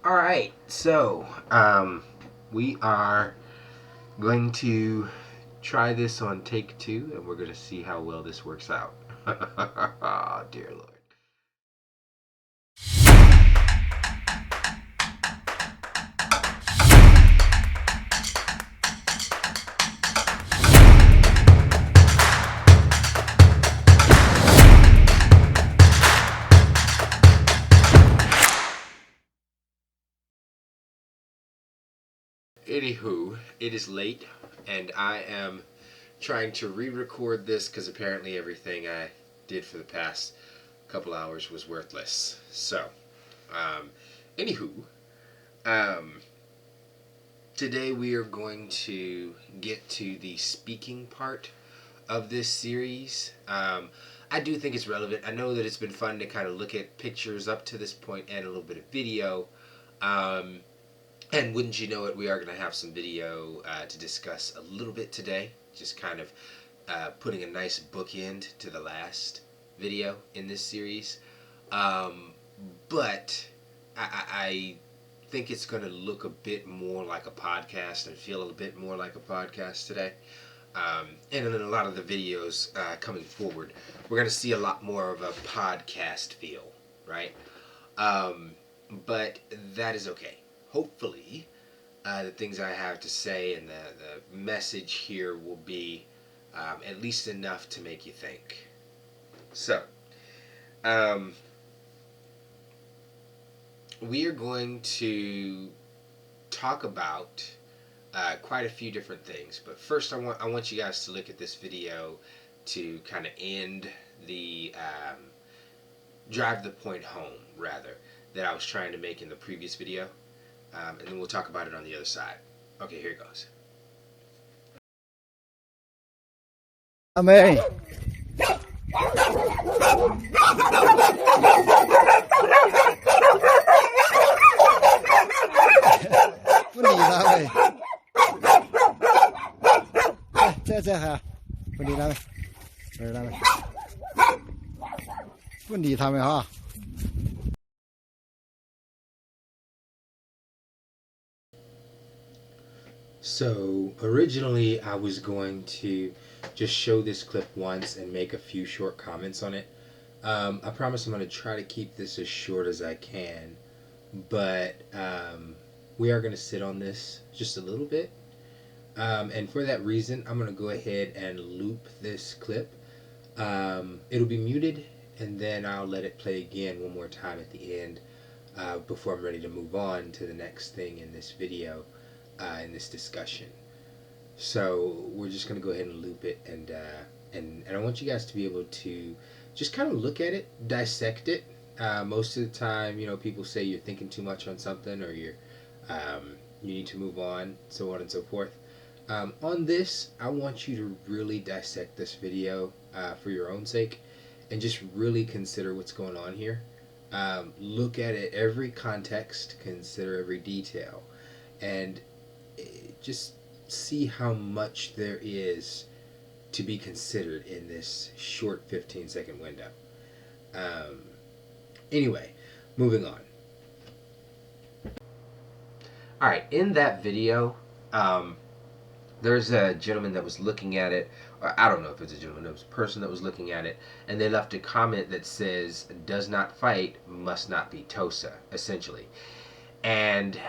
All right, so we are going to try this on take two, and we're going to see how well this works out. Oh, dear Lord. Anywho, it is late, and I am trying to re-record this because apparently everything I did for the past couple hours was worthless. So, um, anywho, um, today we are going to get to the speaking part of this series. I do think it's relevant. I know that it's been fun to kind of look at pictures up to this point and a little bit of video. Um, And wouldn't you know it, we are going to have some video to discuss a little bit today. Just kind of putting a nice bookend to the last video in this series. But I think it's going to look a bit more like a podcast and feel a bit more like a podcast today. And in a lot of the videos coming forward, we're going to see a lot more of a podcast feel, right? But that is okay. Hopefully, the things I have to say and the message here will be at least enough to make you think. So, we are going to talk about quite a few different things. But first, I want you guys to look at this video to kind of end the drive the point home, rather, that I was trying to make in the previous video. And then we'll talk about it on the other side. Okay, here it goes. Amen. Bún đi ra vậy. Chết hả? Bún đi ra vậy. Rồi ra vậy. Bún đi tham vậy hả? So, originally I was going to just show this clip once and make a few short comments on it. I promise I'm going to try to keep this as short as I can, but we are going to sit on this just a little bit. And for that reason, I'm going to go ahead and loop this clip. It'll be muted, and then I'll let it play again one more time at the end before I'm ready to move on to the next thing in this video. In this discussion. So we're just going to go ahead and loop it, and I want you guys to be able to just kind of look at it, dissect it. Most of the time, people say you're thinking too much on something, or you need to move on, so on and so forth. On this, I want you to really dissect this video for your own sake, and just really consider what's going on here. Look at it, every context, consider every detail, and just see how much there is to be considered in this short 15-second window. Anyway, moving on. Alright, in that video, there's a gentleman that was looking at it, or I don't know if it's a gentleman, it was a person that was looking at it, and they left a comment that says, "Does not fight, must not be Tosa," essentially. And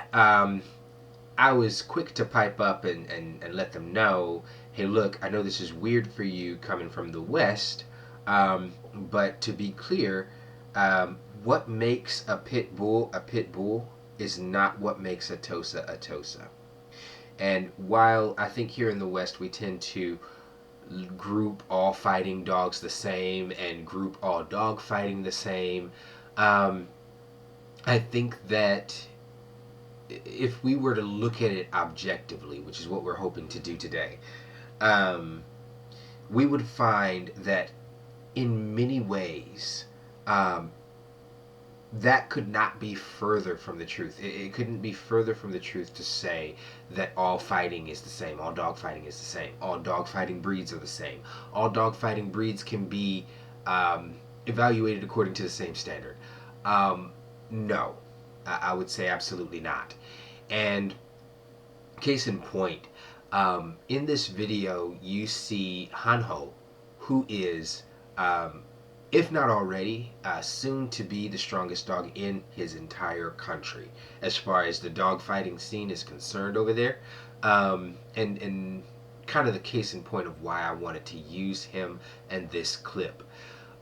I was quick to pipe up and let them know, hey, look, I know this is weird for you coming from the West, but to be clear, what makes a pit bull is not what makes a Tosa a Tosa. And while I think here in the West we tend to group all fighting dogs the same and group all dog fighting the same, I think that if we were to look at it objectively, which is what we're hoping to do today, we would find that in many ways that could not be further from the truth. It couldn't be further from the truth to say that all fighting is the same, all dog fighting is the same, all dog fighting breeds are the same, all dog fighting breeds can be evaluated according to the same standard. No. I would say absolutely not. And case in point, in this video, you see Hanho, who is, if not already, soon to be the strongest dog in his entire country, as far as the dog fighting scene is concerned over there. And kind of the case in point of why I wanted to use him and this clip.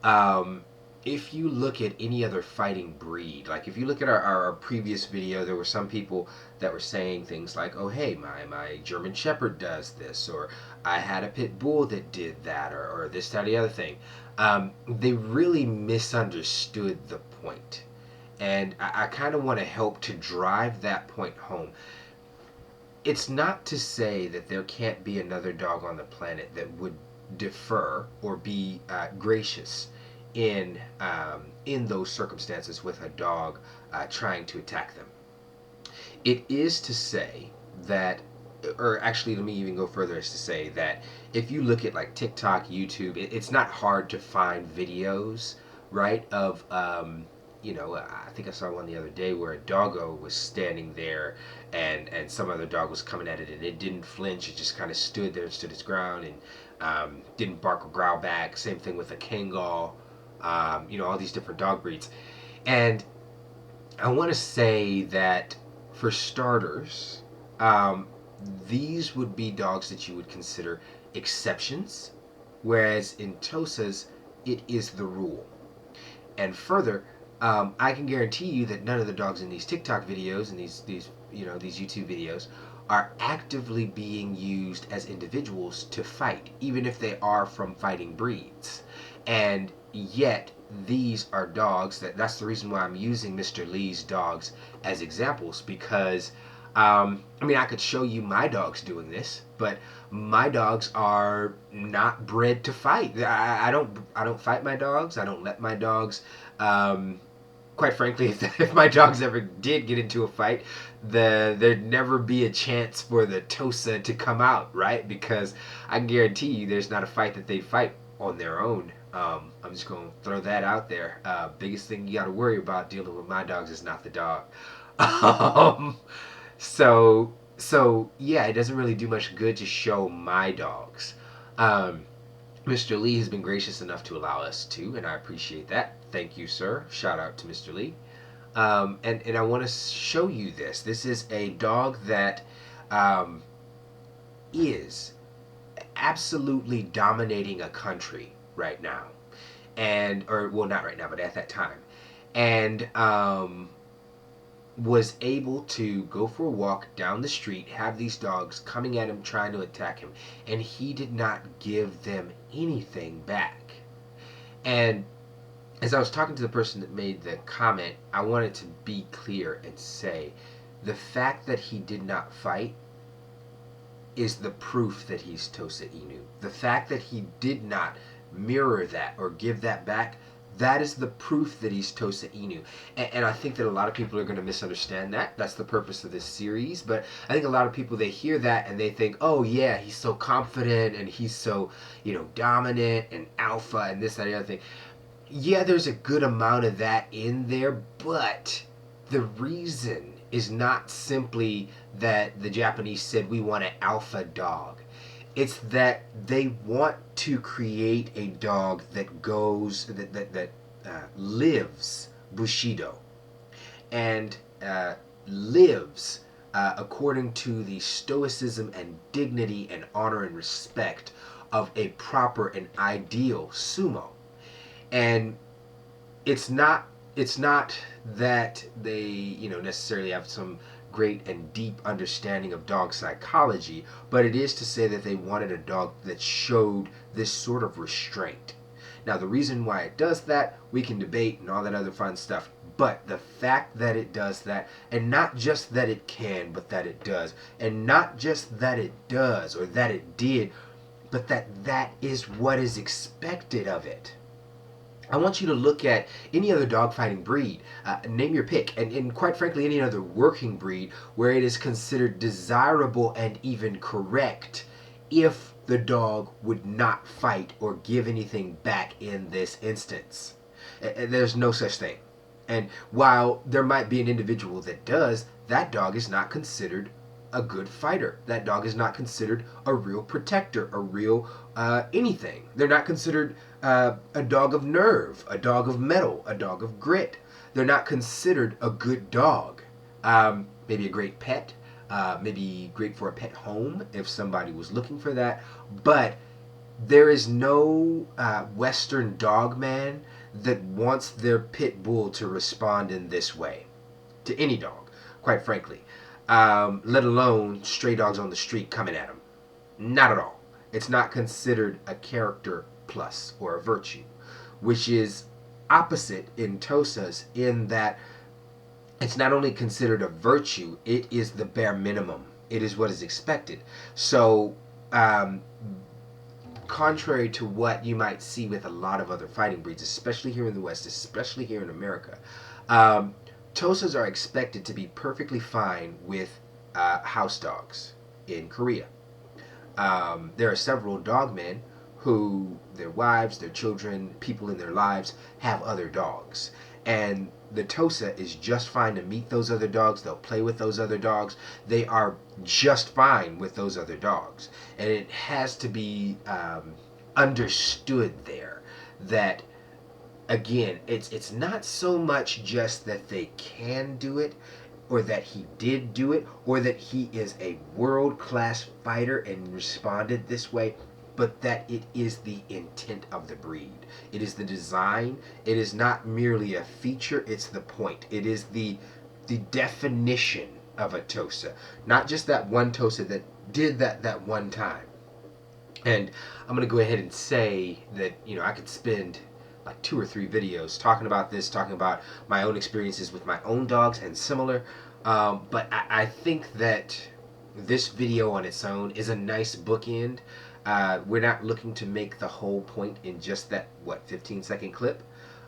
Um, if you look at any other fighting breed, like if you look at our previous video, there were some people that were saying things like, oh, hey, my German Shepherd does this, or I had a pit bull that did that, or this, that, or the other thing. They really misunderstood the point. And I kind of want to help to drive that point home. It's not to say that there can't be another dog on the planet that would defer or be gracious in those circumstances with a dog trying to attack them. It is to say that, or actually, let me even go further as to say that if you look at like TikTok, YouTube, it's not hard to find videos, right, of I think I saw one the other day where a doggo was standing there and some other dog was coming at it and it didn't flinch. It just kind of stood there and stood its ground and didn't bark or growl back. Same thing with a Kangal, all these different dog breeds. And I want to say that for starters, these would be dogs that you would consider exceptions, whereas in Tosa's, it is the rule. And further, I can guarantee you that none of the dogs in these TikTok videos and these YouTube videos are actively being used as individuals to fight, even if they are from fighting breeds. And yet, these are dogs that's the reason why I'm using Mr. Lee's dogs as examples, because I could show you my dogs doing this, but my dogs are not bred to fight. I don't fight my dogs. I don't let my dogs. Quite frankly, if my dogs ever did get into a fight, there'd never be a chance for the Tosa to come out, right? Because I can guarantee you there's not a fight that they fight on their own. I'm just going to throw that out there. Biggest thing you got to worry about dealing with my dogs is not the dog. So yeah, it doesn't really do much good to show my dogs. Mr. Lee has been gracious enough to allow us to, and I appreciate that. Thank you, sir. Shout out to Mr. Lee. And I want to show you this. This is a dog that is absolutely dominating a country right now. Not right now, but at that time. And was able to go for a walk down the street, have these dogs coming at him trying to attack him, and he did not give them anything back. And as I was talking to the person that made the comment, I wanted to be clear and say the fact that he did not fight is the proof that he's Tosa Inu. The fact that he did not mirror that or give that back, that is the proof that he's Tosa Inu. And I think that a lot of people are going to misunderstand that. That's the purpose of this series. But I think a lot of people, they hear that and they think, oh yeah, he's so confident and he's so, dominant and alpha and this, that, and the other thing. Yeah, there's a good amount of that in there, but the reason is not simply that the Japanese said we want an alpha dog. It's that they want to create a dog that lives Bushido and lives according to the stoicism and dignity and honor and respect of a proper and ideal sumo. And it's not that they necessarily have some great and deep understanding of dog psychology, but it is to say that they wanted a dog that showed this sort of restraint. Now, the reason why it does that, we can debate and all that other fun stuff, but the fact that it does that, and not just that it can, but that it does, and not just that it does or that it did, but that is what is expected of it. I want you to look at any other dogfighting breed, name your pick, and quite frankly any other working breed where it is considered desirable and even correct if the dog would not fight or give anything back in this instance. There's no such thing. And while there might be an individual that does, that dog is not considered a good fighter. That dog is not considered a real protector, a real anything. They're not considered a dog of nerve, a dog of mettle, a dog of grit. They're not considered a good dog. Maybe a great pet, maybe great for a pet home if somebody was looking for that. But there is no Western dog man that wants their pit bull to respond in this way to any dog, quite frankly. Let alone stray dogs on the street coming at them. Not at all. It's not considered a character plus or a virtue, which is opposite in Tosa's in that it's not only considered a virtue, it is the bare minimum. It is what is expected. So, contrary to what you might see with a lot of other fighting breeds, especially here in the West, especially here in America, Tosas are expected to be perfectly fine with house dogs in Korea. There are several dogmen who their wives, their children, people in their lives have other dogs. And the Tosa is just fine to meet those other dogs. They'll play with those other dogs. They are just fine with those other dogs. And it has to be understood there that, again, it's not so much just that they can do it, or that he did do it, or that he is a world-class fighter and responded this way, but that it is the intent of the breed. It is the design. It is not merely a feature, it's the point. It is the definition of a Tosa. Not just that one Tosa that did that one time. And I'm going to go ahead and say that, I could spend like 2 or 3 videos talking about this, talking about my own experiences with my own dogs and similar. But I think that this video on its own is a nice bookend. We're not looking to make the whole point in just that, 15-second clip.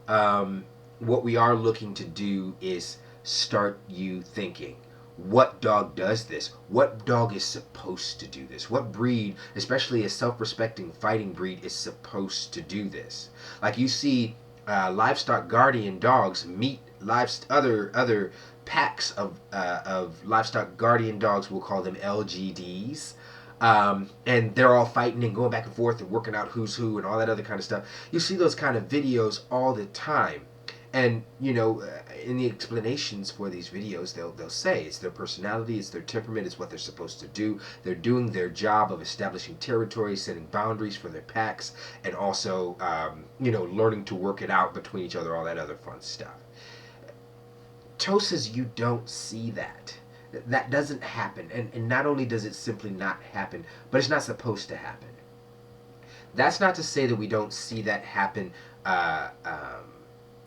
What we are looking to do is start you thinking. What dog does this? What dog is supposed to do this? What breed, especially a self-respecting fighting breed, is supposed to do this? Like you see livestock guardian dogs meet other packs of livestock guardian dogs. We'll call them LGDs. And they're all fighting and going back and forth and working out who's who and all that other kind of stuff. You see those kind of videos all the time. And, in the explanations for these videos, they'll say it's their personality, it's their temperament, it's what they're supposed to do. They're doing their job of establishing territory, setting boundaries for their packs, and also, learning to work it out between each other, all that other fun stuff. Tosas, you don't see that. That doesn't happen. And not only does it simply not happen, but it's not supposed to happen. That's not to say that we don't see that happen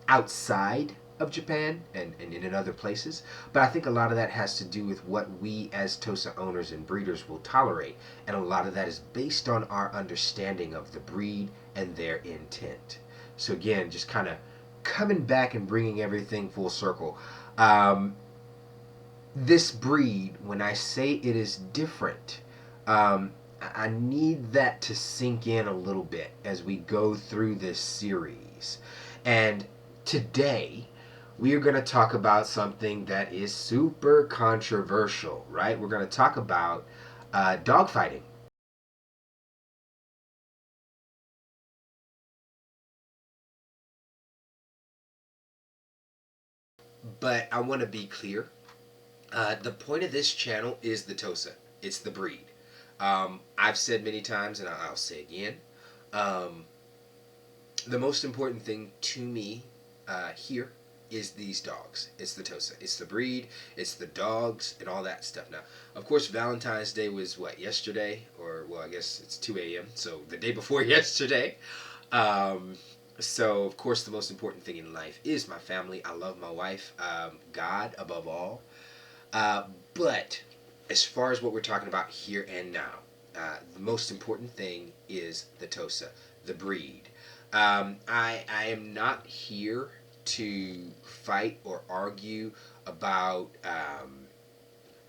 outside of Japan and in other places, but I think a lot of that has to do with what we as Tosa owners and breeders will tolerate, and a lot of that is based on our understanding of the breed and their intent. So again, just kind of coming back and bringing everything full circle. This breed, when I say it is different, I need that to sink in a little bit as we go through this series. And today, we are going to talk about something that is super controversial, right? We're going to talk about dogfighting. But I want to be clear. The point of this channel is the Tosa. It's the breed. I've said many times, and I'll say again, the most important thing to me here is these dogs. It's the Tosa. It's the breed. It's the dogs and all that stuff. Now, of course, Valentine's Day was yesterday? Or, well, I guess it's 2 a.m. So the day before yesterday. So, of course, the most important thing in life is my family. I love my wife. God above all. But as far as what we're talking about here and now, the most important thing is the Tosa, the breed. I am not here to fight or argue about,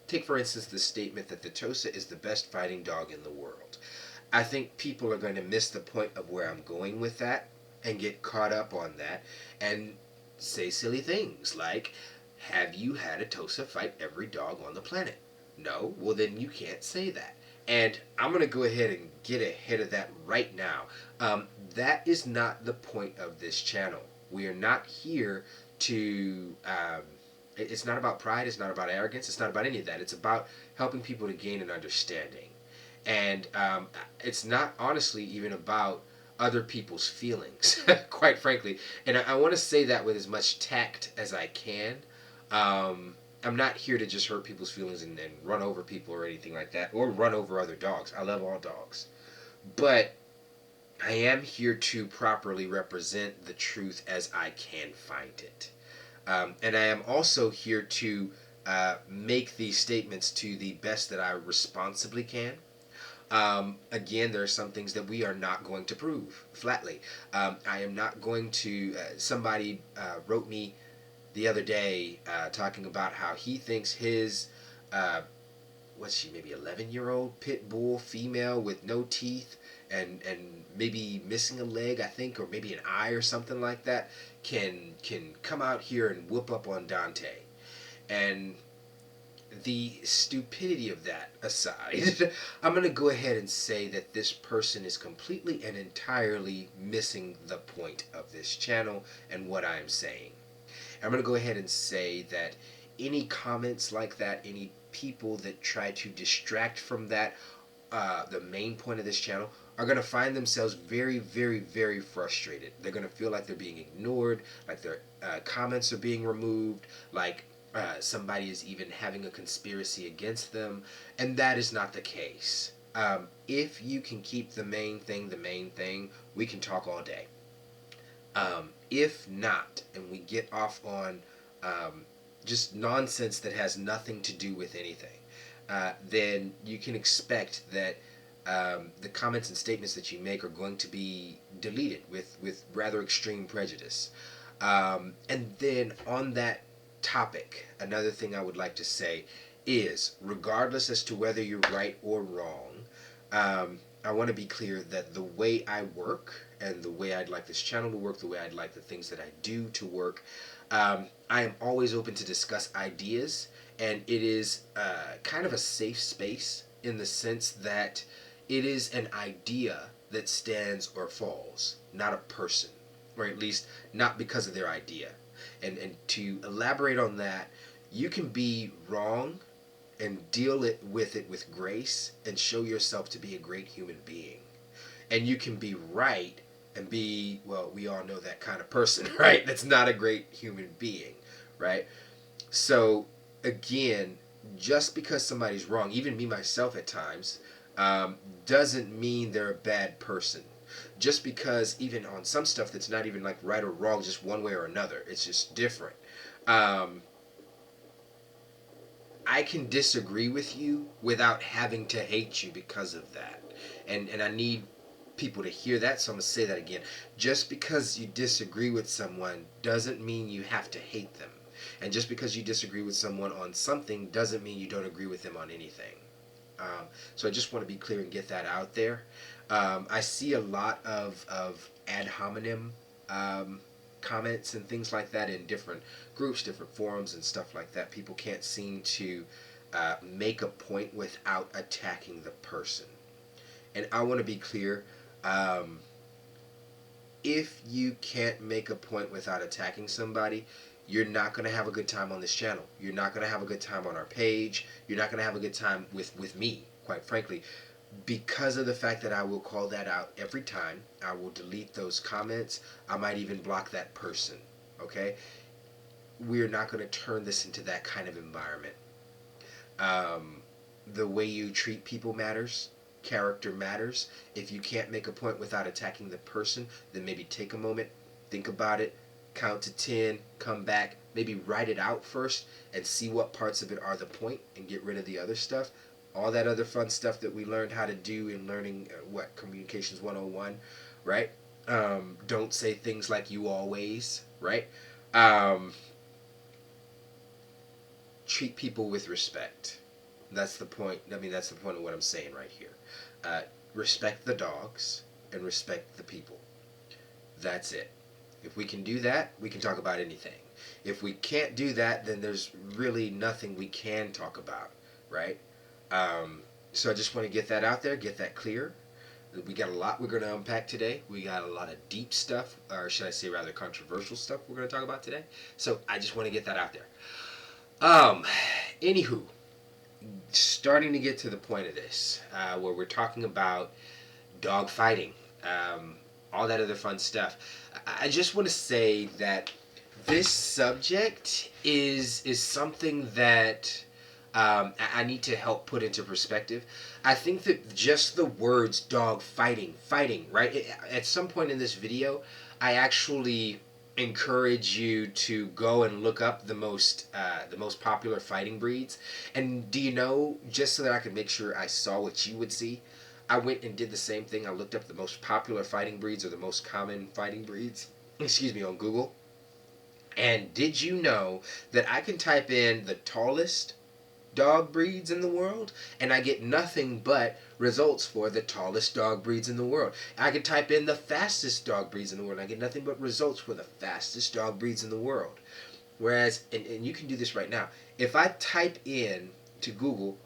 take for instance the statement that the Tosa is the best fighting dog in the world. I think people are going to miss the point of where I'm going with that and get caught up on that and say silly things like, have you had a Tosa fight every dog on the planet? No? Well, then you can't say that. And I'm going to go ahead and get ahead of that right now. That is not the point of this channel. We are not here to. It's not about pride. It's not about arrogance. It's not about any of that. It's about helping people to gain an understanding. And it's not honestly even about other people's feelings, quite frankly. And I want to say that with as much tact as I can. I'm not here to just hurt people's feelings and run over people or anything like that, or run over other dogs. I love all dogs. But I am here to properly represent the truth as I can find it. And I am also here to make these statements to the best that I responsibly can. Again, there are some things that we are not going to prove flatly. I am not going to. Somebody wrote me the other day talking about how he thinks his, what's she, maybe 11-year-old pit bull female with no teeth and maybe missing a leg, I think, or maybe an eye or something like that, can come out here and whoop up on Dante. And the stupidity of that aside, I'm going to go ahead and say that this person is completely and entirely missing the point of this channel and what I'm saying. I'm going to go ahead and say that any comments like that, any people that try to distract from that, the main point of this channel, are going to find themselves very, very, very frustrated. They're going to feel like they're being ignored, like their comments are being removed, like somebody is even having a conspiracy against them, and that is not the case. If you can keep the main thing, we can talk all day. If not, and we get off on just nonsense that has nothing to do with anything, then you can expect that the comments and statements that you make are going to be deleted with rather extreme prejudice. And then on that topic, another thing I would like to say is, regardless as to whether you're right or wrong, I want to be clear that the way I work and the way I'd like this channel to work, the way I'd like the things that I do to work, I am always open to discuss ideas, and it is kind of a safe space in the sense that it is an idea that stands or falls, not a person, or at least not because of their idea. And to elaborate on that, you can be wrong and deal with it with grace and show yourself to be a great human being. And you can be right and be, well, we all know that kind of person, right? That's not a great human being, right? So, again, just because somebody's wrong, even me myself at times, doesn't mean they're a bad person. Just because even on some stuff that's not even like right or wrong, just one way or another, it's just different. I can disagree with you without having to hate you because of that. And I need people to hear that, so I'm going to say that again. Just because you disagree with someone doesn't mean you have to hate them. And just because you disagree with someone on something doesn't mean you don't agree with them on anything. So I just want to be clear and get that out there. I see a lot of ad hominem comments and things like that in different groups, different forums and stuff like that. People can't seem to make a point without attacking the person. And I want to be clear, if you can't make a point without attacking somebody, you're not going to have a good time on this channel. You're not going to have a good time on our page. You're not going to have a good time with me, quite frankly. Because of the fact that I will call that out every time, I will delete those comments. I might even block that person, okay? We're not going to turn this into that kind of environment. The way you treat people matters. Character matters. If you can't make a point without attacking the person, then maybe take a moment, think about it, count to 10, come back, maybe write it out first and see what parts of it are the point and get rid of the other stuff. All that other fun stuff that we learned how to do in learning, Communications 101, right? Don't say things like you always, right? Treat people with respect. That's the point. I mean, that's the point of what I'm saying right here. Respect the dogs and respect the people. That's it. If we can do that, we can talk about anything. If we can't do that, then there's really nothing we can talk about, right? Um, so I just want to get that out there, get that clear. We got a lot we're going to unpack today. We got a lot of deep stuff, or should I say rather controversial stuff we're going to talk about today. So I just want to get that out there. Anywho, starting to get to the point of this, where we're talking about dog fighting, all that other fun stuff. I just want to say that this subject is something that I need to help put into perspective. I think that just the words dog fighting, right? At some point in this video, I actually encourage you to go and look up the most popular fighting breeds. And do you know, just so that I could make sure I saw what you would see, I went and did the same thing. I looked up the most popular fighting breeds or the most common fighting breeds, on Google. And did you know that I can type in the tallest dog breeds in the world and I get nothing but results for the tallest dog breeds in the world? I can type in the fastest dog breeds in the world and I get nothing but results for the fastest dog breeds in the world. Whereas, and you can do this right now, if I type in to Google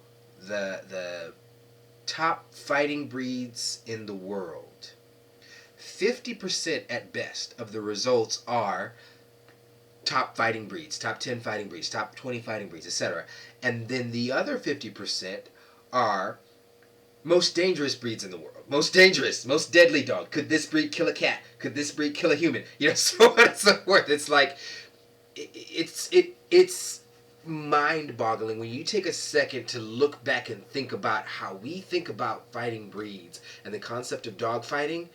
the top fighting breeds in the world, 50% at best of the results are top fighting breeds, top 10 fighting breeds, top 20 fighting breeds, etc. And then the other 50% are most dangerous breeds in the world. Most dangerous, most deadly dog. Could this breed kill a cat? Could this breed kill a human? So on and so forth. It's like, it's mind-boggling when you take a second to look back and think about how we think about fighting breeds and the concept of dog fighting.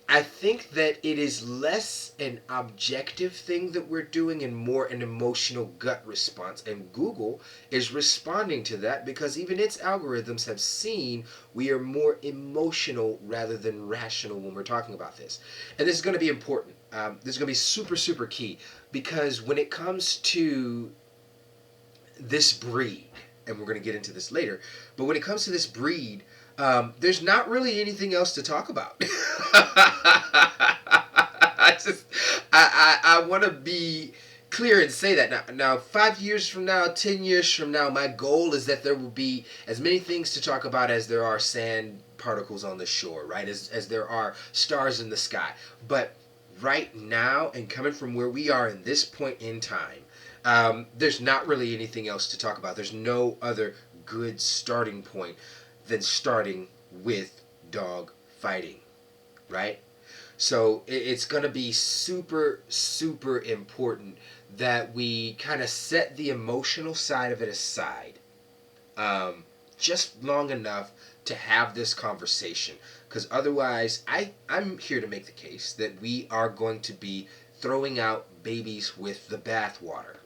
I think that it is less an objective thing that we're doing and more an emotional gut response. And Google is responding to that because even its algorithms have seen we are more emotional rather than rational when we're talking about this. And this is going to be important. This is going to be super, super key because when it comes to this breed, and we're going to get into this later, but when it comes to this breed, there's not really anything else to talk about. I want to be clear and say that now 5 years from now, 10 years from now, my goal is that there will be as many things to talk about as there are sand particles on the shore, right? As there are stars in the sky. But right now, and coming from where we are in this point in time, there's not really anything else to talk about. There's no other good starting point than starting with dog fighting, right? So it's going to be super, super important that we kind of set the emotional side of it aside just long enough to have this conversation. Because otherwise, I'm here to make the case that we are going to be throwing out babies with the bathwater.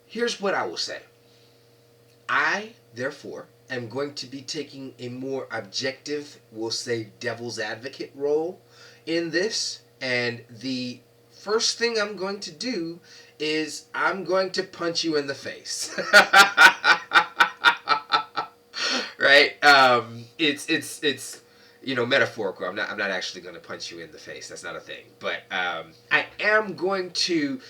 Here's what I will say. I, therefore, am going to be taking a more objective, we'll say devil's advocate role in this. And the first thing I'm going to do is I'm going to punch you in the face. Right? It's metaphorical. I'm not actually going to punch you in the face. That's not a thing. But I am going to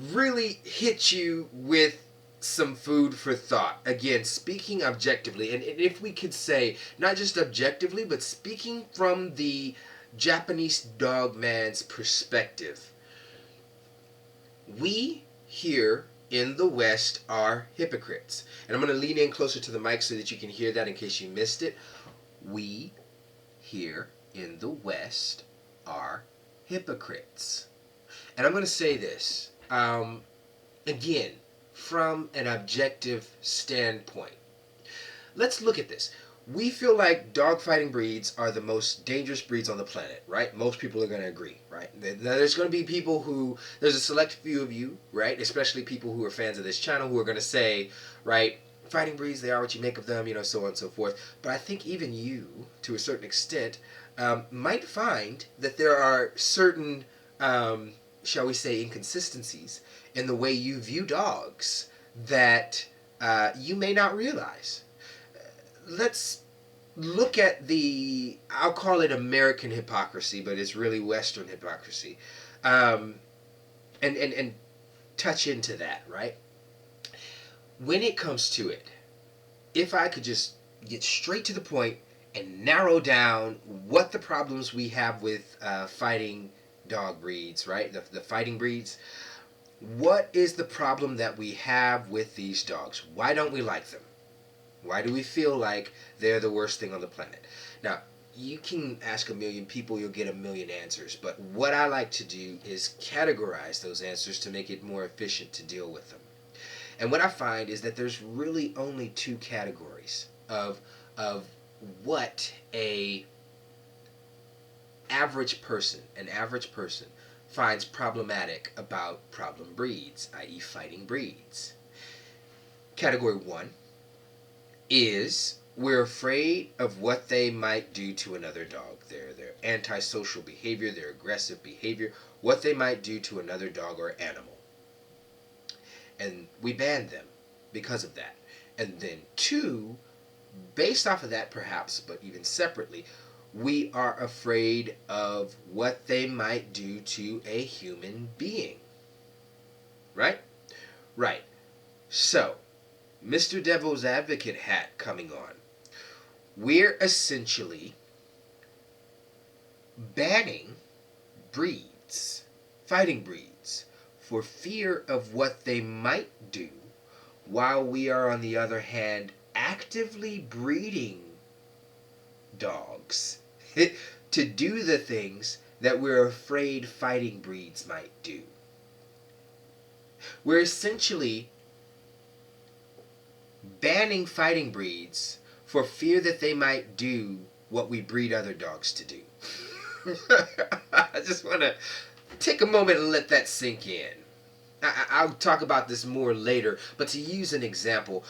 really hit you with some food for thought. Again, speaking objectively, and if we could say, not just objectively, but speaking from the Japanese dog man's perspective. We here in the West are hypocrites. And I'm going to lean in closer to the mic so that you can hear that in case you missed it. We here in the West are hypocrites. And I'm going to say this. Again, from an objective standpoint. Let's look at this. We feel like dogfighting breeds are the most dangerous breeds on the planet, right? Most people are going to agree, right? Now, there's going to be people there's a select few of you, right? Especially people who are fans of this channel who are going to say, right, fighting breeds, they are what you make of them, so on and so forth. But I think even you, to a certain extent, might find that there are certain, shall we say, inconsistencies in the way you view dogs that you may not realize. Let's look at the, I'll call it American hypocrisy, but it's really Western hypocrisy, um, and touch into that, right? When it comes to it, if I could just get straight to the point and narrow down what the problems we have with fighting dog breeds, right? The fighting breeds. What is the problem that we have with these dogs? Why don't we like them? Why do we feel like they're the worst thing on the planet? Now, you can ask a million people, you'll get a million answers. But what I like to do is categorize those answers to make it more efficient to deal with them. And what I find is that there's really only two categories of what an average person finds problematic about problem breeds, i.e. fighting breeds. Category 1 is we're afraid of what they might do to another dog. Their antisocial behavior, their aggressive behavior, what they might do to another dog or animal. And we ban them because of that. And then 2, based off of that perhaps, but even separately, we are afraid of what they might do to a human being. Right? Right. So, Mr. Devil's Advocate hat coming on. We're essentially banning breeds, fighting breeds, for fear of what they might do, while we are, on the other hand, actively breeding dogs to do the things that we're afraid fighting breeds might do. We're essentially banning fighting breeds for fear that they might do what we breed other dogs to do. I just want to take a moment and let that sink in. I'll talk about this more later, but to use an example,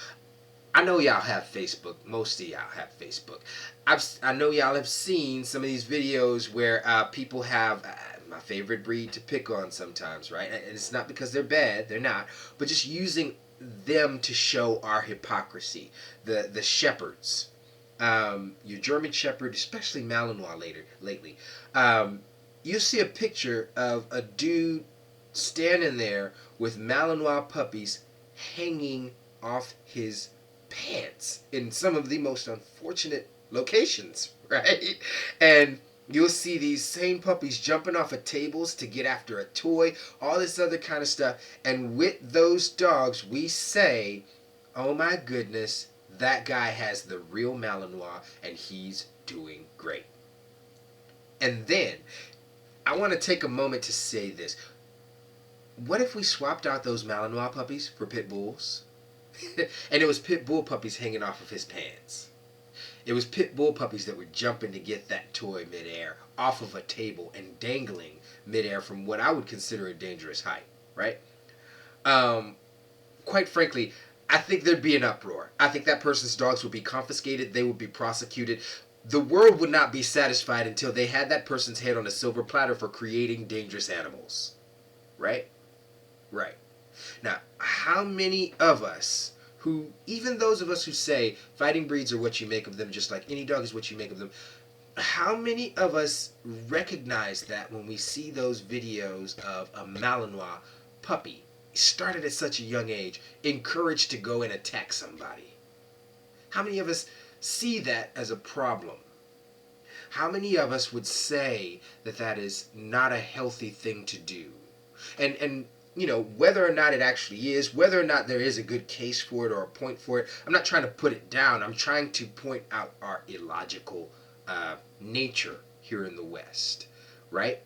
I know y'all have Facebook. Most of y'all have Facebook. I know y'all have seen some of these videos where people have my favorite breed to pick on sometimes, right? And it's not because they're bad, they're not, but just using them to show our hypocrisy. The shepherds, your German Shepherd, especially Malinois lately. You'll see a picture of a dude standing there with Malinois puppies hanging off his pants in some of the most unfortunate locations, right? And you'll see these same puppies jumping off of tables to get after a toy, all this other kind of stuff. And with those dogs, we say, oh my goodness, that guy has the real Malinois and he's doing great. And then, I want to take a moment to say this. What if we swapped out those Malinois puppies for pit bulls? And it was pit bull puppies hanging off of his pants. It was pit bull puppies that were jumping to get that toy midair off of a table and dangling midair from what I would consider a dangerous height, right? Quite frankly, I think there'd be an uproar. I think that person's dogs would be confiscated. They would be prosecuted. The world would not be satisfied until they had that person's head on a silver platter for creating dangerous animals. Right? Right. Now, how many of us who, even those of us who say fighting breeds are what you make of them, just like any dog is what you make of them, how many of us recognize that when we see those videos of a Malinois puppy, started at such a young age, encouraged to go and attack somebody? How many of us see that as a problem? How many of us would say that that is not a healthy thing to do? And you know, whether or not it actually is, whether or not there is a good case for it or a point for it, I'm not trying to put it down. I'm trying to point out our illogical nature here in the West, right?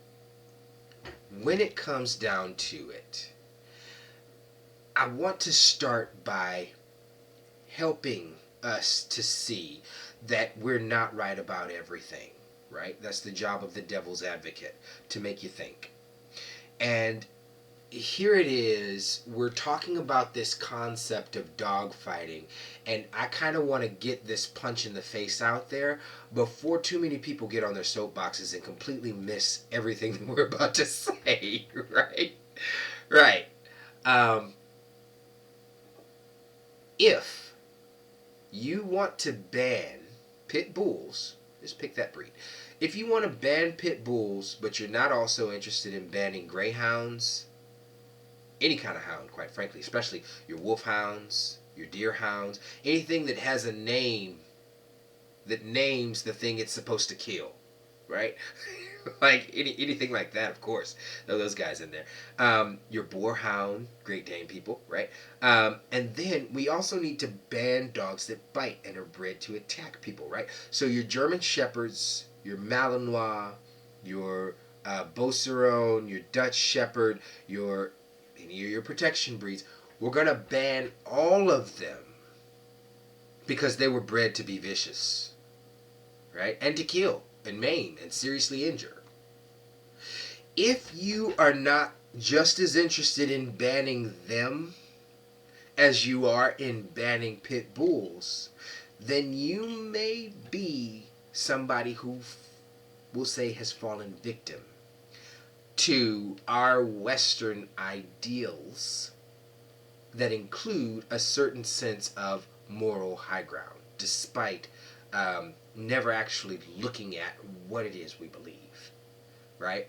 When it comes down to it, I want to start by helping us to see that we're not right about everything, right? That's the job of the devil's advocate, to make you think. And here it is, we're talking about this concept of dog fighting, and I kind of want to get this punch in the face out there before too many people get on their soapboxes and completely miss everything that we're about to say, right? Right. If you want to ban pit bulls, just pick that breed. If you want to ban pit bulls, but you're not also interested in banning greyhounds, any kind of hound, quite frankly, especially your wolfhounds, your deerhounds, anything that has a name that names the thing it's supposed to kill, right? Like anything like that, of course. Those guys in there. Your boarhound, Great Dane people, right? And then we also need to ban dogs that bite and are bred to attack people, right? So your German Shepherds, your Malinois, your Beauceron, your Dutch Shepherd, any of your protection breeds, we're gonna ban all of them because they were bred to be vicious, right? And to kill and maim and seriously injure. If you are not just as interested in banning them as you are in banning pit bulls, then you may be somebody who we'll say has fallen victim to our Western ideals that include a certain sense of moral high ground, despite never actually looking at what it is we believe, right?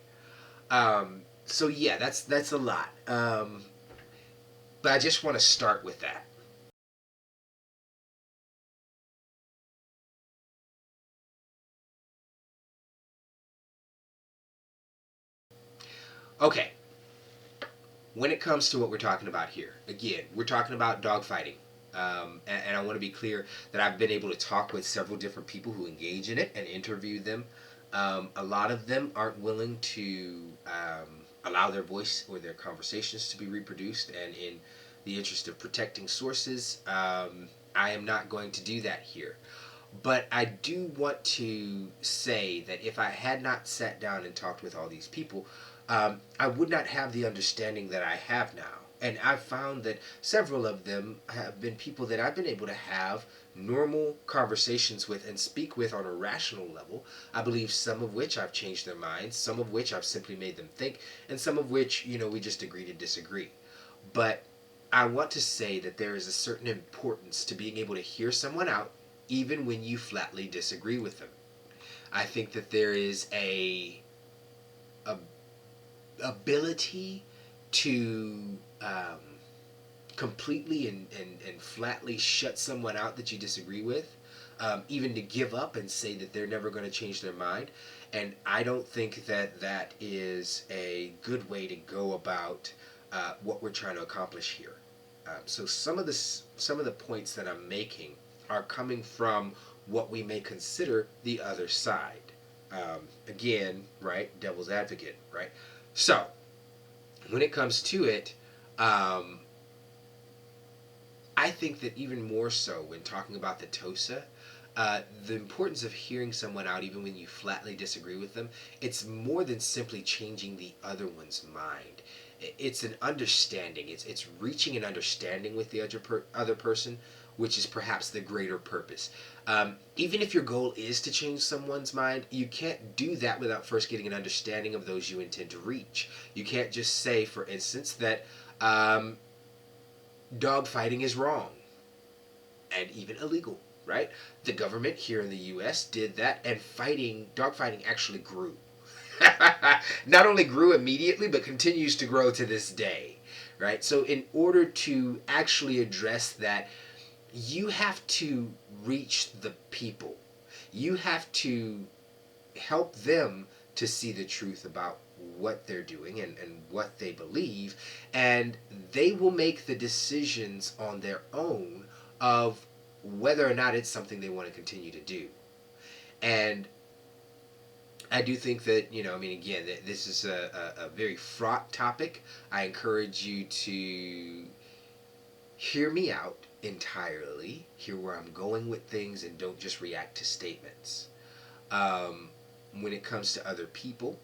So yeah, that's a lot. But I just want to start with that. Okay, when it comes to what we're talking about here, again, we're talking about dogfighting. And I want to be clear that I've been able to talk with several different people who engage in it and interview them. A lot of them aren't willing to allow their voice or their conversations to be reproduced, and in the interest of protecting sources, I am not going to do that here. But I do want to say that if I had not sat down and talked with all these people, I would not have the understanding that I have now. And I've found that several of them have been people that I've been able to have normal conversations with and speak with on a rational level. I believe some of which I've changed their minds, some of which I've simply made them think, and some of which, we just agree to disagree. But I want to say that there is a certain importance to being able to hear someone out even when you flatly disagree with them. I think that there is a ability to completely and flatly shut someone out that you disagree with, even to give up and say that they're never going to change their mind. And I don't think that that is a good way to go about what we're trying to accomplish here. So some of the points that I'm making are coming from what we may consider the other side. Again, right, devil's advocate, right? So when it comes to it, I think that even more so when talking about the Tosa, the importance of hearing someone out even when you flatly disagree with them, it's more than simply changing the other one's mind. It's an understanding. It's reaching an understanding with the other person, which is perhaps the greater purpose. Even if your goal is to change someone's mind, you can't do that without first getting an understanding of those you intend to reach. You can't just say, for instance, that dog fighting is wrong and even illegal, right? The government here in the U.S. did that, and dog fighting actually grew. Not only grew immediately, but continues to grow to this day, right? So in order to actually address that, you have to reach the people. You have to help them to see the truth about what they're doing and what they believe, and they will make the decisions on their own of whether or not it's something they want to continue to do. And I do think that, again, this is a very fraught topic. I encourage you to hear me out entirely, hear where I'm going with things, and don't just react to statements. When it comes to other people,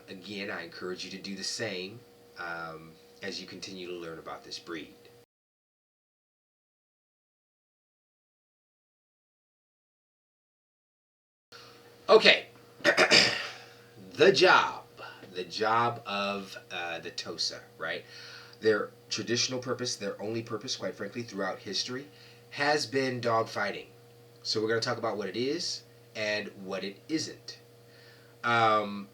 again, I encourage you to do the same as you continue to learn about this breed. Okay, the job. The job of the Tosa, right? Their traditional purpose, their only purpose, quite frankly, throughout history, has been dog fighting. So we're going to talk about what it is and what it isn't. Um,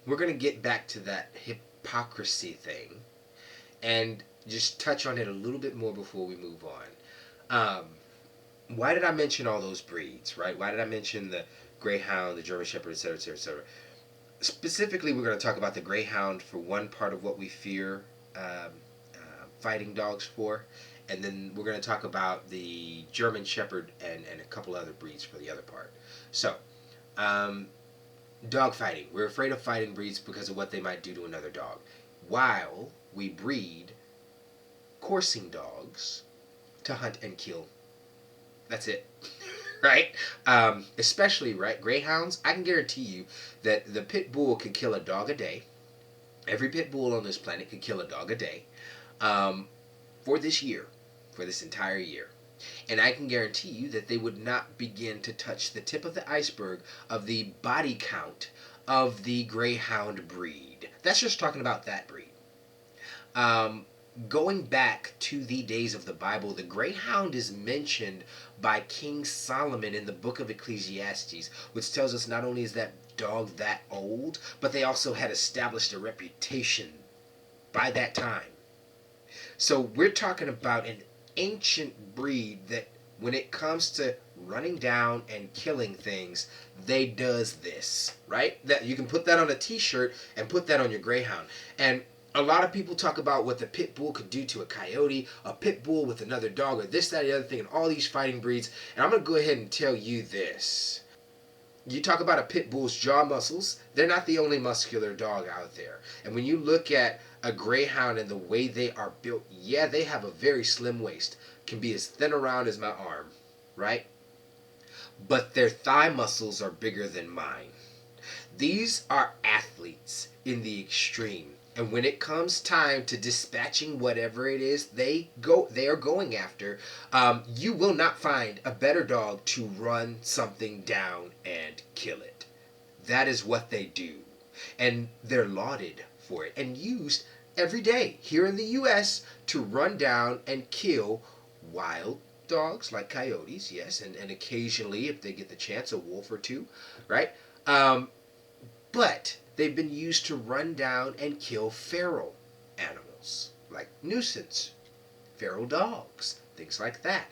we're going to get back to that hypocrisy thing and just touch on it a little bit more before we move on. Why did I mention all those breeds, right? Why did I mention the Greyhound, the German Shepherd, etc., etc., etc.? Specifically, we're going to talk about the Greyhound for one part of what we fear fighting dogs for, and then we're going to talk about the German Shepherd and a couple other breeds for the other part. So, dog fighting. We're afraid of fighting breeds because of what they might do to another dog. While we breed coursing dogs to hunt and kill. That's it. Right? Especially, right, greyhounds, I can guarantee you that the pit bull could kill a dog a day. Every pit bull on this planet could kill a dog a day for this year, for this entire year. And I can guarantee you that they would not begin to touch the tip of the iceberg of the body count of the greyhound breed. That's just talking about that breed. Going back to the days of the Bible, the greyhound is mentioned by King Solomon in the book of Ecclesiastes, which tells us not only is that dog that old, but they also had established a reputation by that time. So we're talking about an ancient breed that when it comes to running down and killing things, they does this, right? That you can put that on a t-shirt and put that on your greyhound. And a lot of people talk about what the pit bull could do to a coyote, a pit bull with another dog, or this, that, the other thing, and all these fighting breeds. And I'm going to go ahead and tell you this. You talk about a pit bull's jaw muscles, they're not the only muscular dog out there. And when you look at a greyhound and the way they are built, yeah, they have a very slim waist. Can be as thin around as my arm, right? But their thigh muscles are bigger than mine. These are athletes in the extreme. And when it comes time to dispatching whatever it is they are going after, you will not find a better dog to run something down and kill it. That is what they do. And they're lauded for it and used every day here in the U.S. to run down and kill wild dogs like coyotes, yes, and occasionally, if they get the chance, a wolf or two, right? But they've been used to run down and kill feral animals, like nuisance, feral dogs, things like that.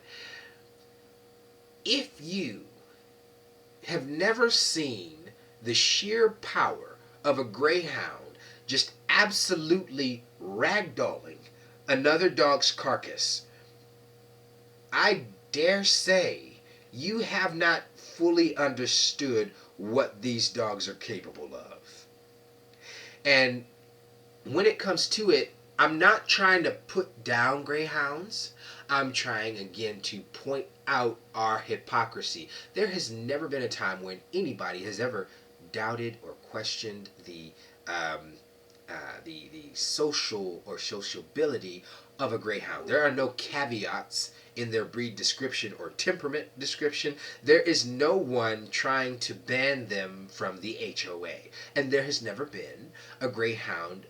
If you have never seen the sheer power of a greyhound just absolutely ragdolling another dog's carcass, I dare say you have not fully understood what these dogs are capable of. And when it comes to it, I'm not trying to put down greyhounds. I'm trying again to point out our hypocrisy. There has never been a time when anybody has ever doubted or questioned the social or sociability of a greyhound. There are no caveats in their breed description or temperament description. There is no one trying to ban them from the HOA. And there has never been a greyhound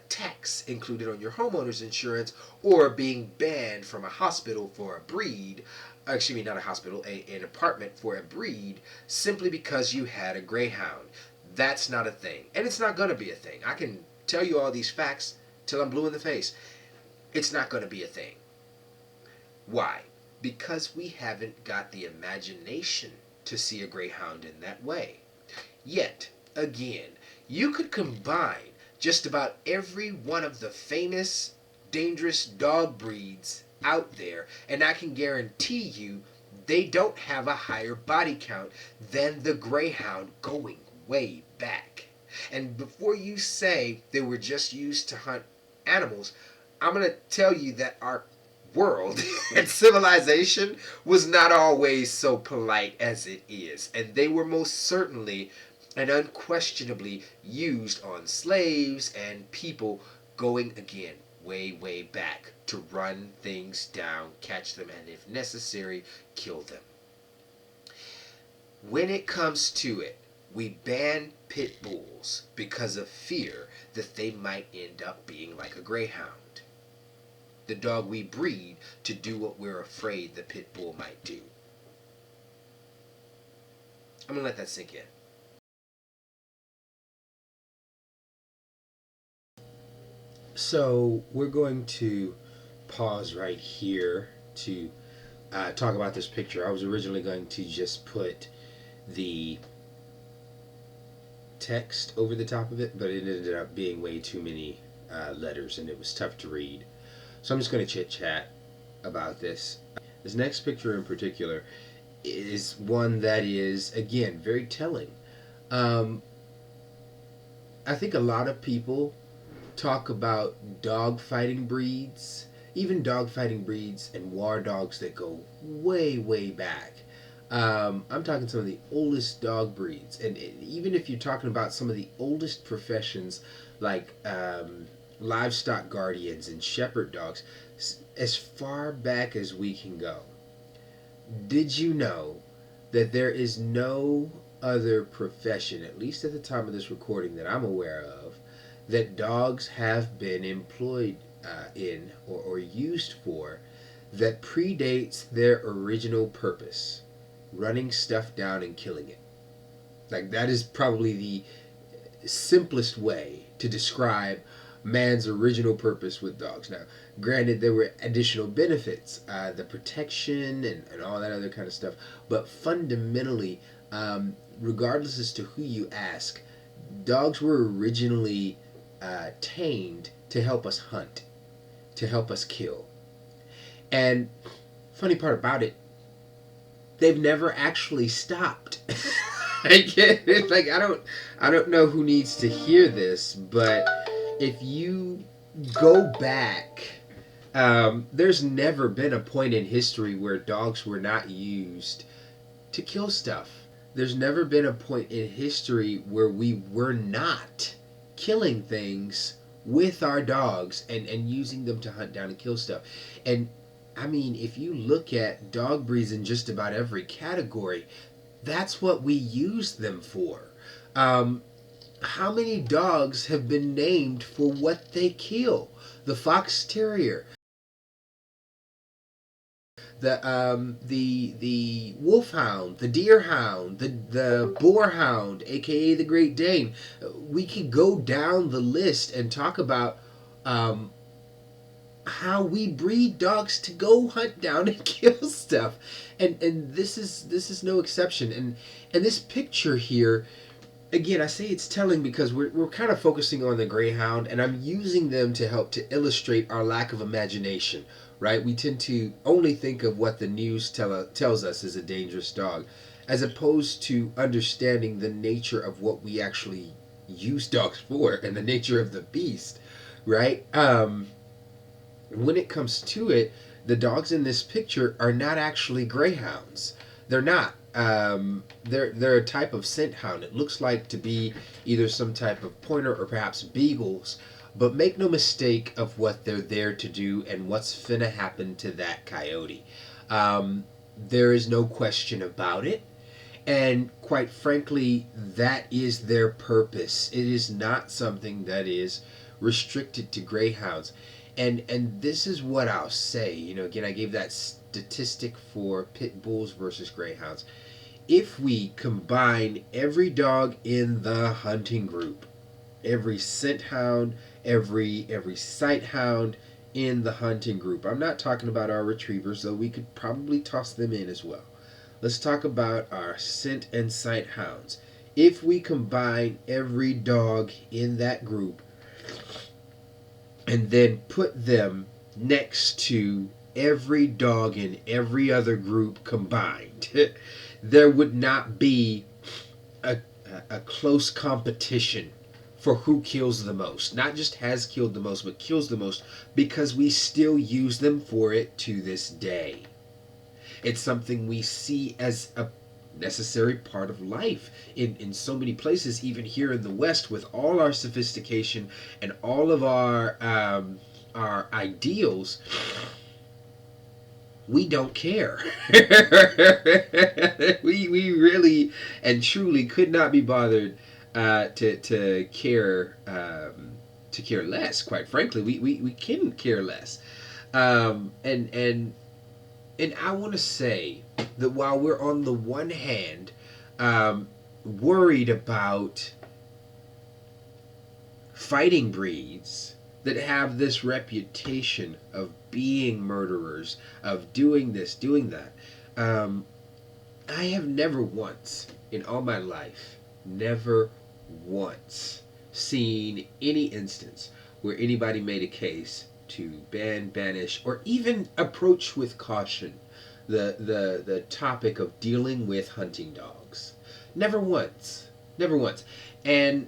tax included on your homeowner's insurance or being banned from a hospital for a breed, excuse me, not a hospital, an apartment for a breed simply because you had a greyhound. That's not a thing. And it's not going to be a thing. I can tell you all these facts till I'm blue in the face. It's not going to be a thing. Why? Because we haven't got the imagination to see a greyhound in that way. Yet, again, you could combine just about every one of the famous, dangerous dog breeds out there, and I can guarantee you they don't have a higher body count than the greyhound going way back. And before you say they were just used to hunt animals, I'm going to tell you that our world and civilization was not always so polite as it is. And they were most certainly and unquestionably used on slaves and people going again way, way back to run things down, catch them, and if necessary, kill them. When it comes to it, we ban pit bulls because of fear that they might end up being like a greyhound. the dog we breed to do what we're afraid the pit bull might do. I'm gonna let that sink in. So we're going to pause right here to talk about this picture. I was originally going to just put the text over the top of it, but it ended up being way too many letters and it was tough to read. So I'm just going to chit chat about this. This next picture in particular is one that is, again, very telling. I think a lot of people talk about dog fighting breeds, even dog fighting breeds and war dogs that go way, way back. I'm talking some of the oldest dog breeds, and even if you're talking about some of the oldest professions like livestock guardians and shepherd dogs, as far back as we can go. Did you know that there is no other profession, at least at the time of this recording that I'm aware of, that dogs have been employed in or used for that predates their original purpose, running stuff down and killing it? Like, that is probably the simplest way to describe man's original purpose with dogs. Now, granted, there were additional benefits, the protection and all that other kind of stuff, but fundamentally, regardless as to who you ask, dogs were originally tamed to help us hunt, to help us kill. And funny part about it, they've never actually stopped. Like, I don't know who needs to hear this, but if you go back, there's never been a point in history where dogs were not used to kill stuff. There's never been a point in history where we were not killing things with our dogs and using them to hunt down and kill stuff. And I mean, if you look at dog breeds in just about every category, that's what we use them for. How many dogs have been named for what they kill? The fox terrier, the wolfhound, the deerhound, the boarhound, aka the Great Dane. We could go down the list and talk about how we breed dogs to go hunt down and kill stuff, and this is no exception. And this picture here, again, I say it's telling because we're kind of focusing on the Greyhound, and I'm using them to help to illustrate our lack of imagination, right? We tend to only think of what the news tells us is a dangerous dog, as opposed to understanding the nature of what we actually use dogs for and the nature of the beast, right? When it comes to it, the dogs in this picture are not actually greyhounds. They're not. They're a type of scent hound. It looks like to be either some type of pointer or perhaps beagles. But make no mistake of what they're there to do and what's finna happen to that coyote. There is no question about it. And quite frankly, that is their purpose. It is not something that is restricted to greyhounds. And this is what I'll say. You know, again, I gave that statistic for pit bulls versus greyhounds. If we combine every dog in the hunting group, every scent hound, every sight hound in the hunting group, I'm not talking about our retrievers, though we could probably toss them in as well. Let's talk about our scent and sight hounds. If we combine every dog in that group and then put them next to every dog in every other group combined, there would not be a close competition for who kills the most. Not just has killed the most, but kills the most, because we still use them for it to this day. It's something we see as a necessary part of life in so many places, even here in the West, with all our sophistication and all of our ideals. We don't care. we really and truly could not be bothered to care less. Quite frankly, we can care less. And I want to say that while we're on the one hand worried about fighting breeds that have this reputation of being murderers, of doing this, doing that, um, I have never once in all my life, never once seen any instance where anybody made a case to ban, banish, or even approach with caution the topic of dealing with hunting dogs. Never once. Never once. And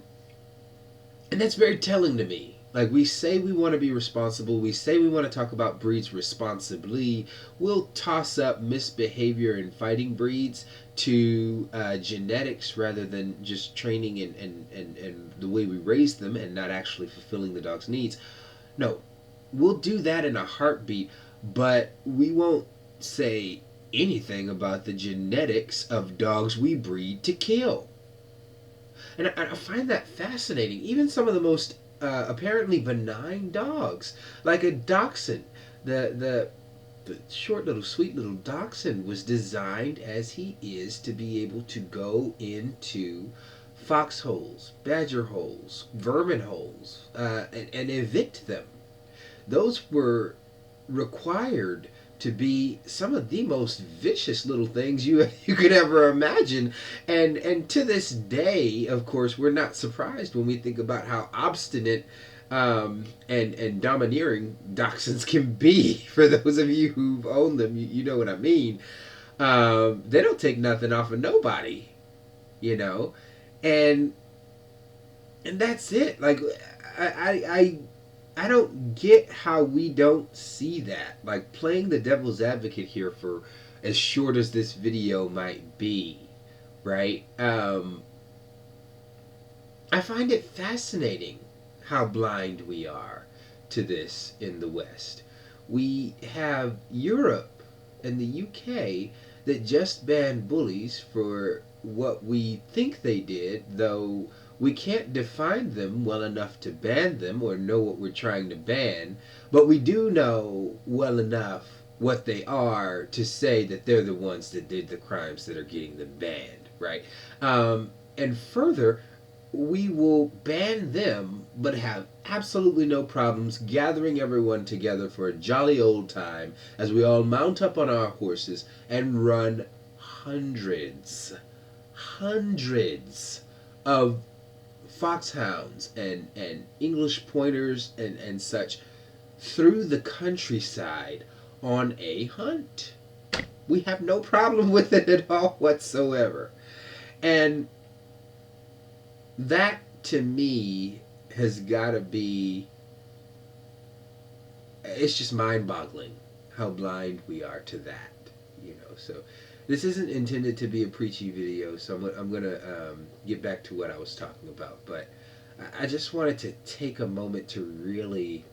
and that's very telling to me. Like, we say we want to be responsible, we say we want to talk about breeds responsibly. We'll toss up misbehavior in fighting breeds to genetics rather than just training and the way we raise them and not actually fulfilling the dog's needs. No, we'll do that in a heartbeat, but we won't say anything about the genetics of dogs we breed to kill. And I find that fascinating. Even some of the most apparently benign dogs, like a dachshund, the short little sweet little dachshund was designed as he is to be able to go into foxholes, badger holes, vermin holes, and evict them. Those were required to be some of the most vicious little things you could ever imagine. And to this day, of course, we're not surprised when we think about how obstinate and domineering dachshunds can be. For those of you who've owned them, you know what I mean. They don't take nothing off of nobody, you know, and and that's it. Like, I don't get how we don't see that. Like, playing the devil's advocate here for as short as this video might be, right? I find it fascinating how blind we are to this in the West. We have Europe and the UK that just banned bullies for what we think they did, though we can't define them well enough to ban them or know what we're trying to ban, but we do know well enough what they are to say that they're the ones that did the crimes that are getting them banned, right? And further, we will ban them but have absolutely no problems gathering everyone together for a jolly old time as we all mount up on our horses and run hundreds of foxhounds and English pointers and such through the countryside on a hunt. We have no problem with it at all whatsoever. And that, to me, has got to be, it's just mind-boggling how blind we are to that, you know. So this isn't intended to be a preachy video, so I'm going to get back to what I was talking about. But I just wanted to take a moment to really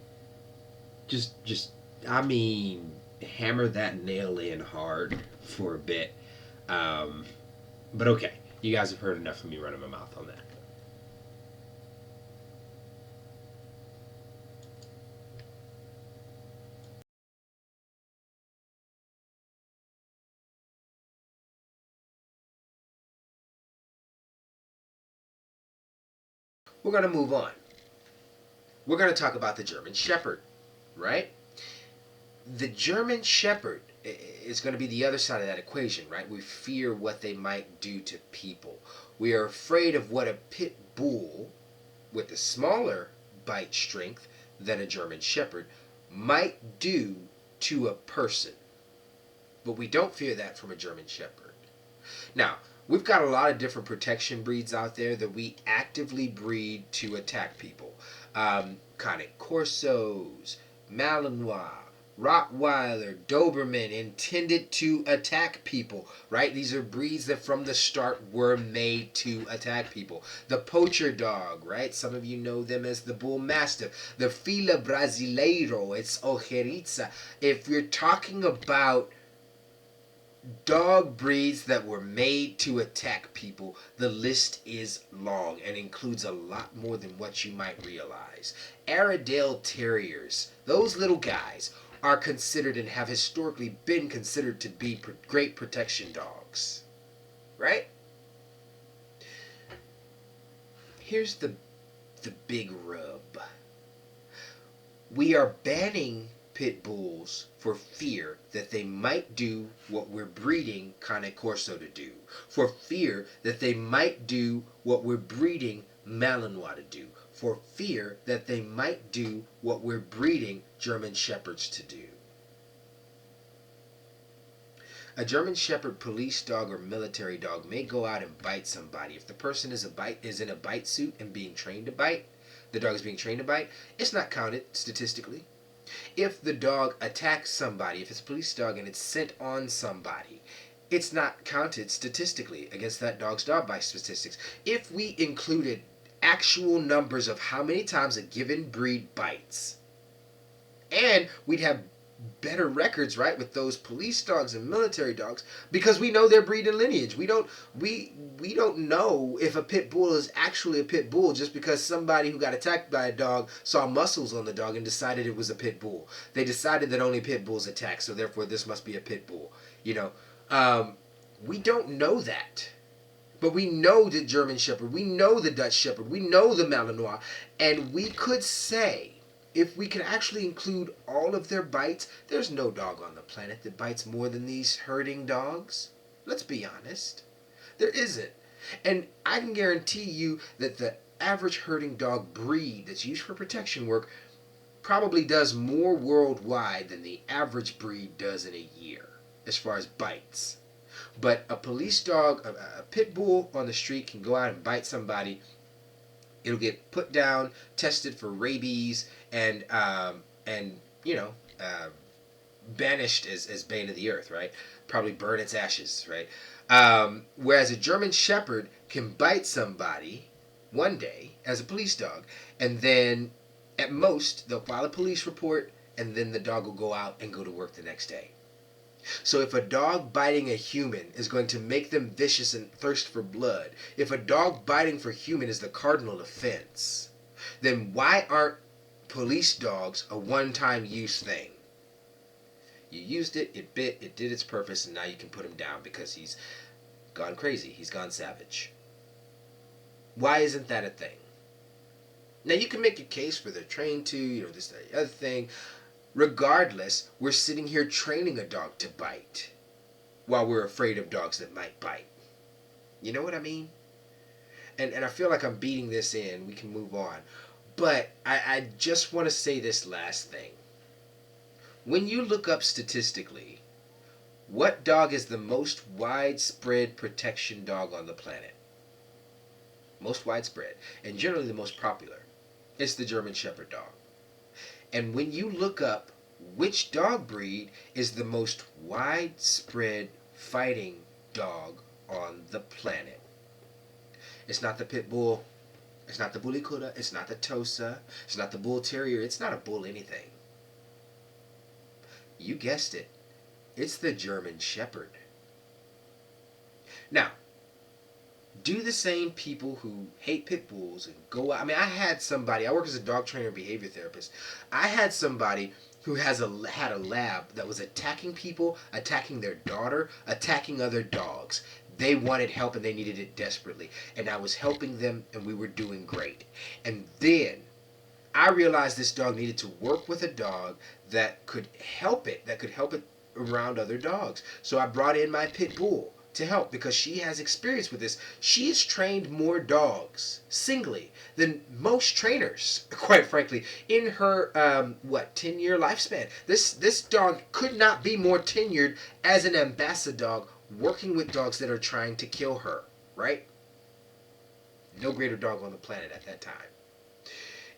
just I mean, hammer that nail in hard for a bit. But okay, you guys have heard enough of me running my mouth on that. We're going to move on. We're going to talk about the German Shepherd, right? The German Shepherd is going to be the other side of that equation, right? We fear what they might do to people. We are afraid of what a pit bull with a smaller bite strength than a German Shepherd might do to a person. But we don't fear that from a German Shepherd. Now, we've got a lot of different protection breeds out there that we actively breed to attack people. Cane Corsos, Malinois, Rottweiler, Doberman, intended to attack people, right? These are breeds that from the start were made to attack people. The poacher dog, right? Some of you know them as the bull mastiff. The fila brasileiro, it's ojeriza. If you're talking about dog breeds that were made to attack people, the list is long and includes a lot more than what you might realize. Airedale Terriers, those little guys, are considered and have historically been considered to be great protection dogs, right? Here's the big rub. We are banning pit bulls for fear that they might do what we're breeding Cane Corso to do, for fear that they might do what we're breeding Malinois to do, for fear that they might do what we're breeding German Shepherds to do. A German Shepherd police dog or military dog may go out and bite somebody. If the person is in a bite suit and being trained to bite, the dog is being trained to bite, it's not counted statistically. If the dog attacks somebody, if it's a police dog and it's sent on somebody, it's not counted statistically against that dog's dog bite statistics. If we included actual numbers of how many times a given breed bites, and we'd have better records, right, with those police dogs and military dogs, because we know their breed and lineage. We don't know if a pit bull is actually a pit bull just because somebody who got attacked by a dog saw muscles on the dog and decided it was a pit bull. They decided that only pit bulls attack, so therefore this must be a pit bull. We don't know that. But we know the German Shepherd, we know the Dutch Shepherd, we know the Malinois, and we could say, if we could actually include all of their bites, there's no dog on the planet that bites more than these herding dogs. Let's be honest. There isn't. And I can guarantee you that the average herding dog breed that's used for protection work probably does more worldwide than the average breed does in a year as far as bites. But a police dog, a pit bull on the street can go out and bite somebody. It'll get put down, tested for rabies, and banished as bane of the earth, right? Probably burn its ashes, right? Whereas a German Shepherd can bite somebody one day as a police dog, and then at most they'll file a police report, and then the dog will go out and go to work the next day. So if a dog biting a human is going to make them vicious and thirst for blood, if a dog biting for human is the cardinal offense, then why aren't police dogs a one-time use thing? You used it, it bit, it did its purpose, and now you can put him down because he's gone crazy, he's gone savage. Why isn't that a thing? Now you can make a case for they're trained to, this, that, the other thing. Regardless, we're sitting here training a dog to bite while we're afraid of dogs that might bite. You know what I mean? And I feel like I'm beating this in. We can move on. But I just want to say this last thing. When you look up statistically, what dog is the most widespread protection dog on the planet? Most widespread. And generally the most popular. It's the German Shepherd dog. And when you look up which dog breed is the most widespread fighting dog on the planet, it's not the pit bull, it's not the bully Kuda, it's not the Tosa, it's not the bull terrier, it's not a bull anything. You guessed it, it's the German Shepherd. Now, do the same people who hate pit bulls and go out. I mean, I had somebody, I work as a dog trainer and behavior therapist. I had somebody who had a lab that was attacking people, attacking their daughter, attacking other dogs. They wanted help and they needed it desperately. And I was helping them and we were doing great. And then I realized this dog needed to work with a dog that could help it around other dogs. So I brought in my pit bull to help because she has experience with this. She has trained more dogs singly than most trainers, quite frankly, in her 10-year lifespan. This dog could not be more tenured as an ambassador dog working with dogs that are trying to kill her, right? No greater dog on the planet at that time.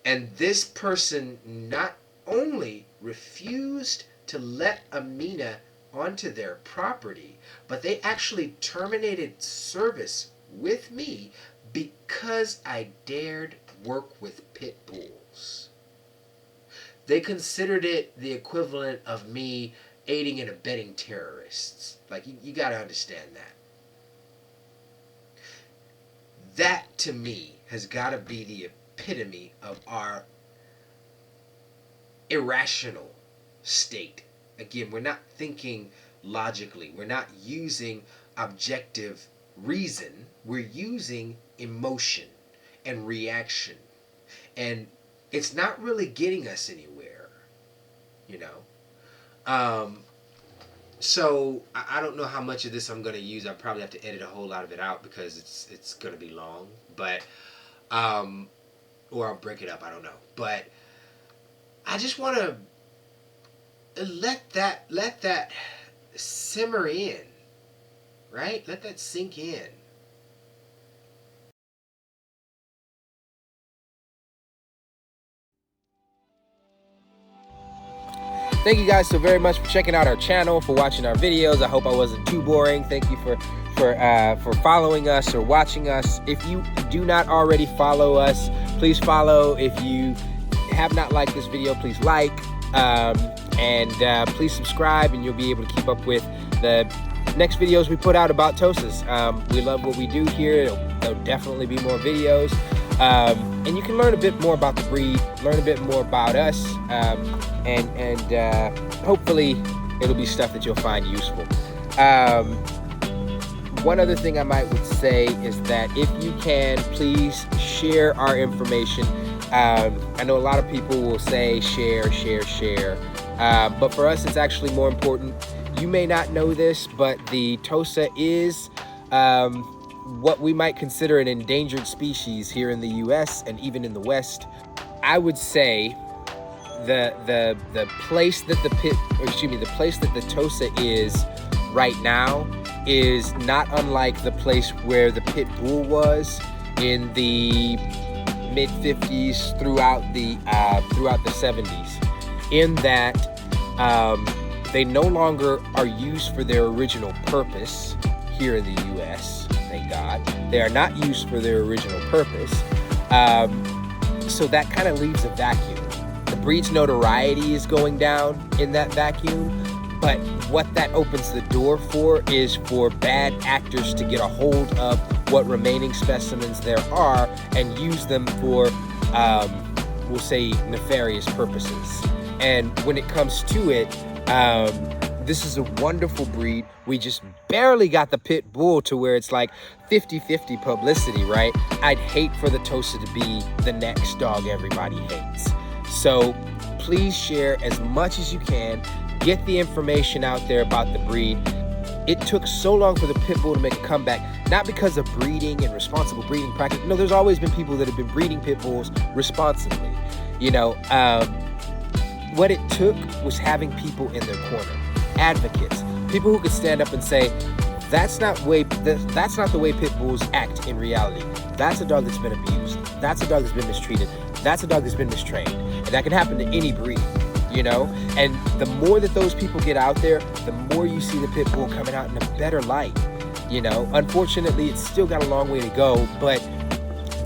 And this person not only refused to let Amina onto their property, but they actually terminated service with me because I dared work with pit bulls. They considered it the equivalent of me aiding and abetting terrorists. Like, you got to understand that. That, to me, has got to be the epitome of our irrational state. Again, we're not thinking logically. We're not using objective reason. We're using emotion and reaction. And it's not really getting us anywhere, you know. So I don't know how much of this I'm going to use. I'll probably have to edit a whole lot of it out because it's going to be long. But, or I'll break it up. I don't know. But I just want to let that simmer in, right? Let that sink in. Thank you guys so very much for checking out our channel, for watching our videos. I hope I wasn't too boring. Thank you for following us or watching us. If you do not already follow us, please follow. If you have not liked this video, please like, and please subscribe, and you'll be able to keep up with the next videos we put out about Tosas. We love what we do here. There'll definitely be more videos. And you can learn a bit more about the breed, learn a bit more about us, and hopefully it'll be stuff that you'll find useful. One other thing I would say is that if you can, please share our information. I know a lot of people will say share, but for us it's actually more important. You may not know this, but the Tosa is what we might consider an endangered species here in the US and even in the West. I would say the place that the place that the Tosa is right now is not unlike the place where the pit bull was in the mid 50s throughout the 70s, in that they no longer are used for their original purpose here in the US. Thank God. They are not used for their original purpose. So that kind of leaves a vacuum. The breed's notoriety is going down in that vacuum, but what that opens the door for is for bad actors to get a hold of what remaining specimens there are and use them for, we'll say, nefarious purposes. And when it comes to it, this is a wonderful breed. We just barely got the pit bull to where it's like 50-50 publicity, right? I'd hate for the Tosa to be the next dog everybody hates. So please share as much as you can. Get the information out there about the breed. It took so long for the pit bull to make a comeback, not because of breeding and responsible breeding practice. No, there's always been people that have been breeding pit bulls responsibly. You know, what it took was having people in their corner. Advocates, people who could stand up and say, that's not the way pit bulls act in reality. That's a dog that's been abused. That's a dog that's been mistreated. That's a dog that's been mistrained. And that can happen to any breed, you know? And the more that those people get out there, the more you see the pit bull coming out in a better light, you know? Unfortunately, it's still got a long way to go, but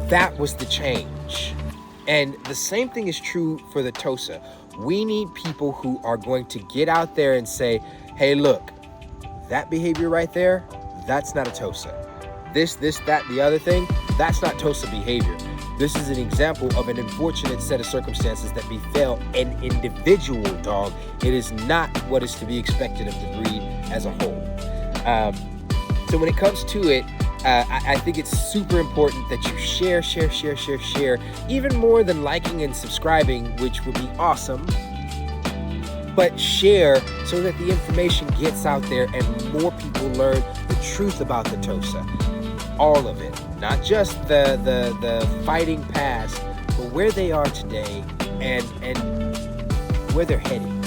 that was the change. And the same thing is true for the Tosa. We need people who are going to get out there and say, hey, look, that behavior right there, that's not a Tosa. This, that, the other thing, that's not Tosa behavior. This is an example of an unfortunate set of circumstances that befell an individual dog. It is not what is to be expected of the breed as a whole. So when it comes to it, I think it's super important that you share, even more than liking and subscribing, which would be awesome. But share so that the information gets out there and more people learn the truth about the Tosa. All of it, not just the fighting past, but where they are today and where they're heading.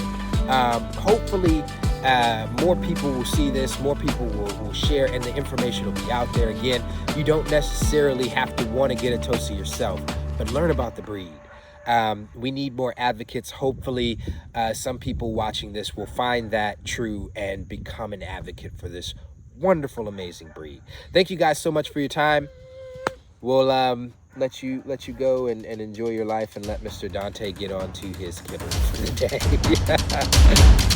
Hopefully, more people will see this, more people will share, and the information will be out there. Again, you don't necessarily have to want to get a Tosa yourself, but learn about the breed. We need more advocates. Hopefully, some people watching this will find that true and become an advocate for this wonderful, amazing breed. Thank you guys so much for your time. We'll let you go and enjoy your life and let Mr. Dante get on to his kibble for the day.